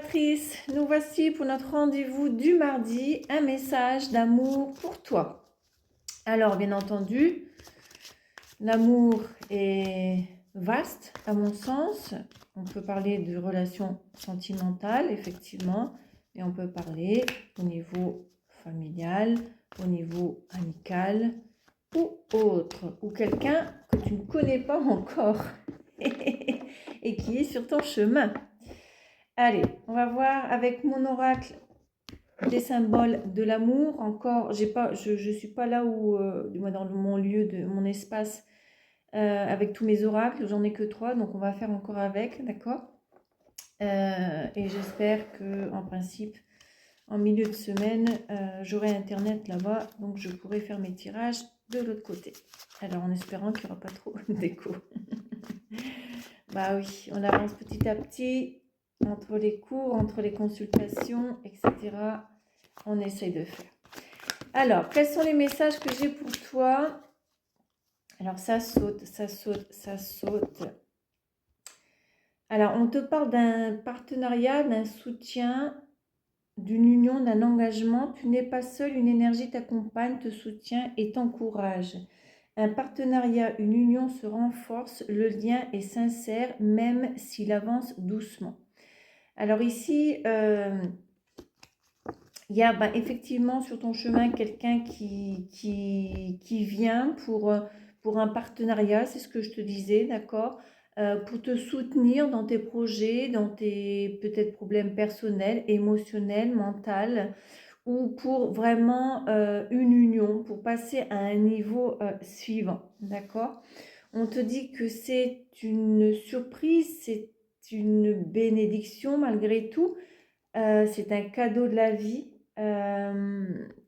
exploratrice, nous voici pour notre rendez-vous du mardi, un message d'amour pour toi. Alors, bien entendu, l'amour est vaste à mon sens. On peut parler de relations sentimentales, effectivement, mais on peut parler au niveau familial, au niveau amical ou autre, ou quelqu'un que tu ne connais pas encore et qui est sur ton chemin. Allez, on va voir avec mon oracle des symboles de l'amour. Encore, je suis pas là où, du moins dans mon lieu, de mon espace, avec tous mes oracles. J'en ai que 3, donc on va faire encore avec, d'accord. Et j'espère que, en principe, en milieu de semaine, j'aurai internet là-bas, donc je pourrai faire mes tirages de l'autre côté. Alors, en espérant qu'il n'y aura pas trop d'écho. Bah oui, on avance petit à petit. Entre les cours, entre les consultations, etc., on essaye de faire. Alors, quels sont les messages que j'ai pour toi? Alors, ça saute, ça saute, ça saute. Alors, on te parle d'un partenariat, d'un soutien, d'une union, d'un engagement. Tu n'es pas seul, une énergie t'accompagne, te soutient et t'encourage. Un partenariat, une union se renforce, le lien est sincère, même s'il avance doucement. Alors ici, il y a effectivement sur ton chemin quelqu'un qui vient pour un partenariat, c'est ce que je te disais, d'accord, pour te soutenir dans tes projets, dans tes peut-être problèmes personnels, émotionnels, mentaux, ou pour vraiment une union, pour passer à un niveau suivant, d'accord. On te dit que c'est une surprise, c'est une bénédiction malgré tout. C'est un cadeau de la vie.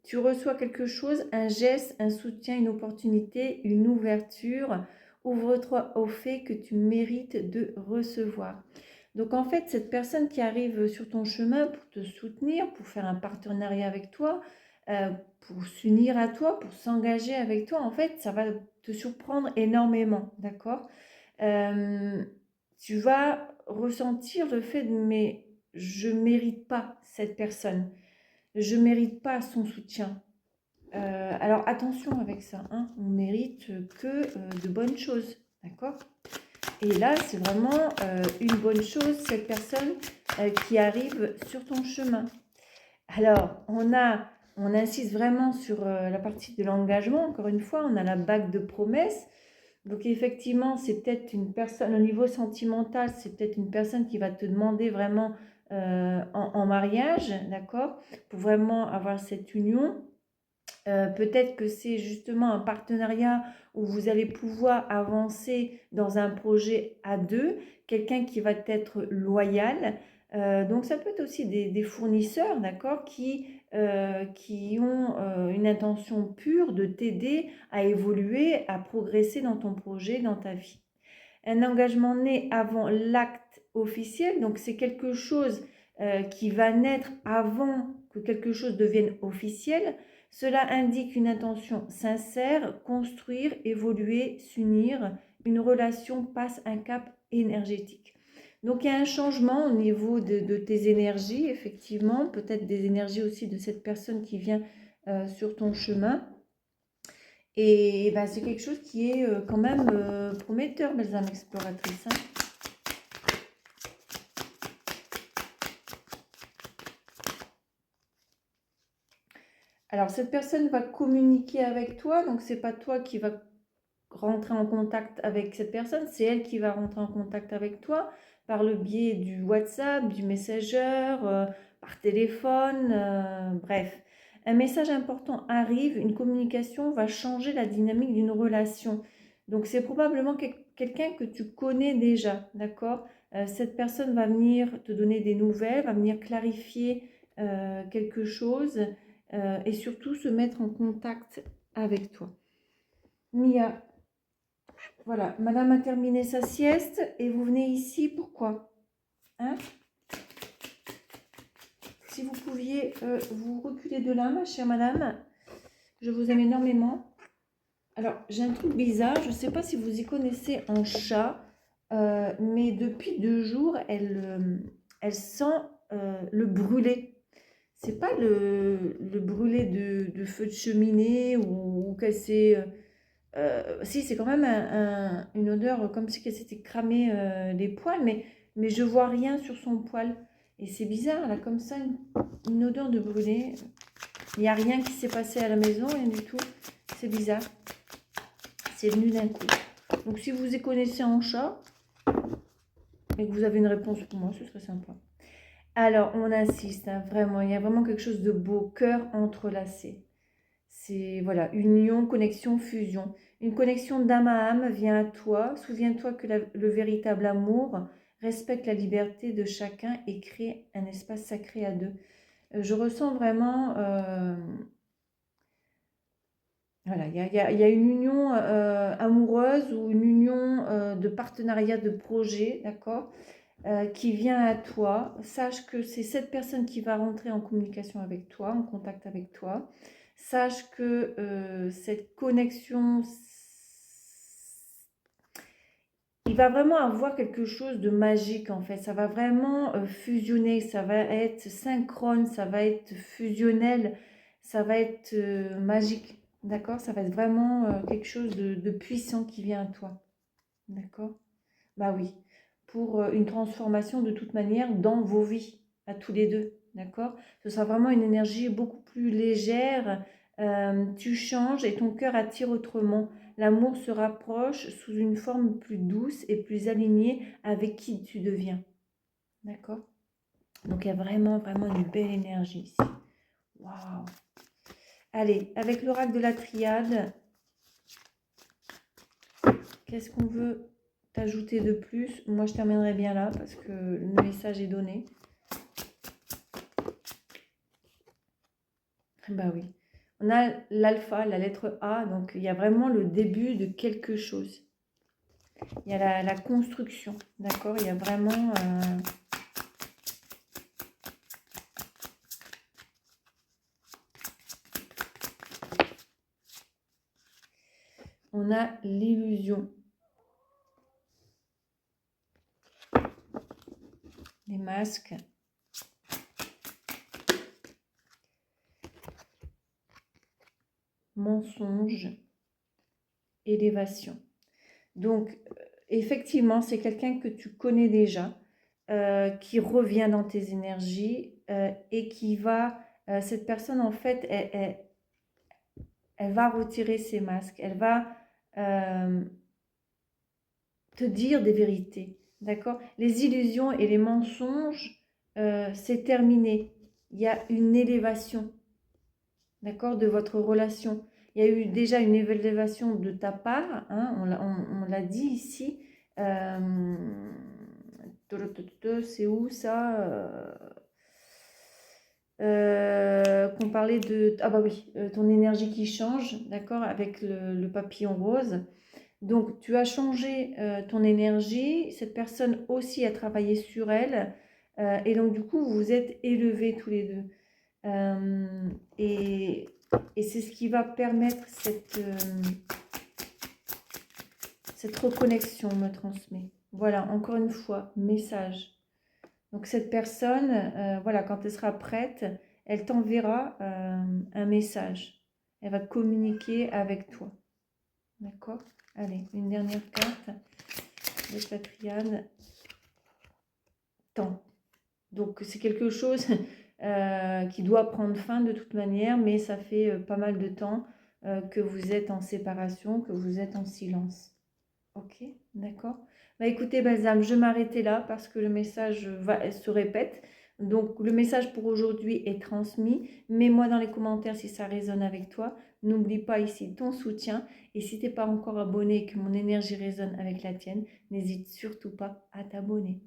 Tu reçois quelque chose, un geste, un soutien, une opportunité, une ouverture. Ouvre-toi au fait que tu mérites de recevoir. Donc en fait, cette personne qui arrive sur ton chemin pour te soutenir, pour faire un partenariat avec toi, pour s'unir à toi, pour s'engager avec toi, en fait, ça va te surprendre énormément, d'accord. Tu vas ressentir le fait de mais je ne mérite pas cette personne, je ne mérite pas son soutien. Alors attention avec ça, hein, on mérite que de bonnes choses, d'accord. Et là, c'est vraiment une bonne chose, cette personne qui arrive sur ton chemin. Alors, on insiste vraiment sur la partie de l'engagement. Encore une fois, on a la bague de promesse. Donc effectivement, c'est peut-être une personne, au niveau sentimental, c'est peut-être une personne qui va te demander vraiment en mariage, d'accord, pour vraiment avoir cette union. Peut-être que c'est justement un partenariat où vous allez pouvoir avancer dans un projet à deux, quelqu'un qui va être loyal. Donc ça peut être aussi des fournisseurs, d'accord, qui ont une intention pure de t'aider à évoluer, à progresser dans ton projet, dans ta vie. Un engagement né avant l'acte officiel, donc c'est quelque chose qui va naître avant que quelque chose devienne officiel. Cela indique une intention sincère, construire, évoluer, s'unir. Une relation passe un cap énergétique. Donc il y a un changement au niveau de tes énergies, effectivement, peut-être des énergies aussi de cette personne qui vient sur ton chemin. Et c'est quelque chose qui est quand même prometteur, belles âmes exploratrices, hein. Alors, cette personne va communiquer avec toi, donc c'est pas toi qui va rentrer en contact avec cette personne, c'est elle qui va rentrer en contact avec toi par le biais du WhatsApp, du Messenger, par téléphone, bref. Un message important arrive, une communication va changer la dynamique d'une relation. Donc c'est probablement quelqu'un que tu connais déjà, d'accord. Cette personne va venir te donner des nouvelles, va venir clarifier quelque chose et surtout se mettre en contact avec toi. Mia, voilà, madame a terminé sa sieste et vous venez ici, pourquoi, hein? Si vous pouviez vous reculer de là, ma chère madame, je vous aime énormément. Alors, j'ai un truc bizarre, je ne sais pas si vous y connaissez en chat, mais depuis 2 jours, elle sent le brûler. C'est pas le brûler de feu de cheminée ou casser. Si, c'est quand même une odeur comme si elle s'était cramé les poils, mais je vois rien sur son poil. Et c'est bizarre, là, comme ça, une odeur de brûlé. Il n'y a rien qui s'est passé à la maison, rien du tout. C'est bizarre. C'est venu d'un coup. Donc, si vous y connaissez en chat et que vous avez une réponse pour moi, ce serait sympa. Alors, on insiste, hein, vraiment. Il y a vraiment quelque chose de beau. Cœur entrelacé. C'est, voilà, union, connexion, fusion. Une connexion d'âme à âme vient à toi. Souviens-toi que le véritable amour respecte la liberté de chacun et crée un espace sacré à deux. Je ressens vraiment... voilà, il y a une union amoureuse ou une union de partenariat, de projet, d'accord, qui vient à toi. Sache que c'est cette personne qui va rentrer en communication avec toi, en contact avec toi. Sache que cette connexion, il va vraiment avoir quelque chose de magique en fait. Ça va vraiment fusionner, ça va être synchrone, ça va être fusionnel, ça va être magique. D'accord? Ça va être vraiment quelque chose de puissant qui vient à toi. D'accord? Bah oui. Pour une transformation de toute manière dans vos vies, à tous les deux. D'accord? Ce sera vraiment une énergie beaucoup plus légère. Tu changes et ton cœur attire autrement. L'amour se rapproche sous une forme plus douce et plus alignée avec qui tu deviens. D'accord? Donc il y a vraiment, vraiment une belle énergie ici. Waouh! Allez, avec l'oracle de la triade, qu'est-ce qu'on veut t'ajouter de plus? Moi, je terminerai bien là parce que le message est donné. Bah oui. On a l'alpha, la lettre A, donc il y a vraiment le début de quelque chose. Il y a la construction, d'accord? Il y a vraiment... on a l'illusion. Les masques. Mensonge. Élévation. Donc, effectivement, c'est quelqu'un que tu connais déjà, qui revient dans tes énergies et qui va... cette personne, en fait, elle va retirer ses masques. Elle va te dire des vérités. D'accord? Les illusions et les mensonges, c'est terminé. Il y a une élévation, d'accord, de votre relation. Il y a eu déjà une élévation de ta part, hein, on l'a dit ici. C'est où ça qu'on parlait de... Ah bah oui, ton énergie qui change, d'accord, avec le papillon rose. Donc, tu as changé ton énergie, cette personne aussi a travaillé sur elle, et donc du coup, vous vous êtes élevés tous les deux. Et c'est ce qui va permettre cette reconnexion, me transmet. Voilà, encore une fois, message. Donc cette personne, voilà, quand elle sera prête, elle t'enverra un message. Elle va communiquer avec toi. D'accord? Allez, une dernière carte avec la triade. Temps. Donc c'est quelque chose qui doit prendre fin de toute manière, mais ça fait pas mal de temps que vous êtes en séparation, que vous êtes en silence. Ok, d'accord. Bah écoutez, Balsam, je m'arrêtais là parce que le message se répète. Donc le message pour aujourd'hui est transmis. Mets-moi dans les commentaires si ça résonne avec toi. N'oublie pas ici ton soutien. Et si tu n'es pas encore abonné et que mon énergie résonne avec la tienne, n'hésite surtout pas à t'abonner.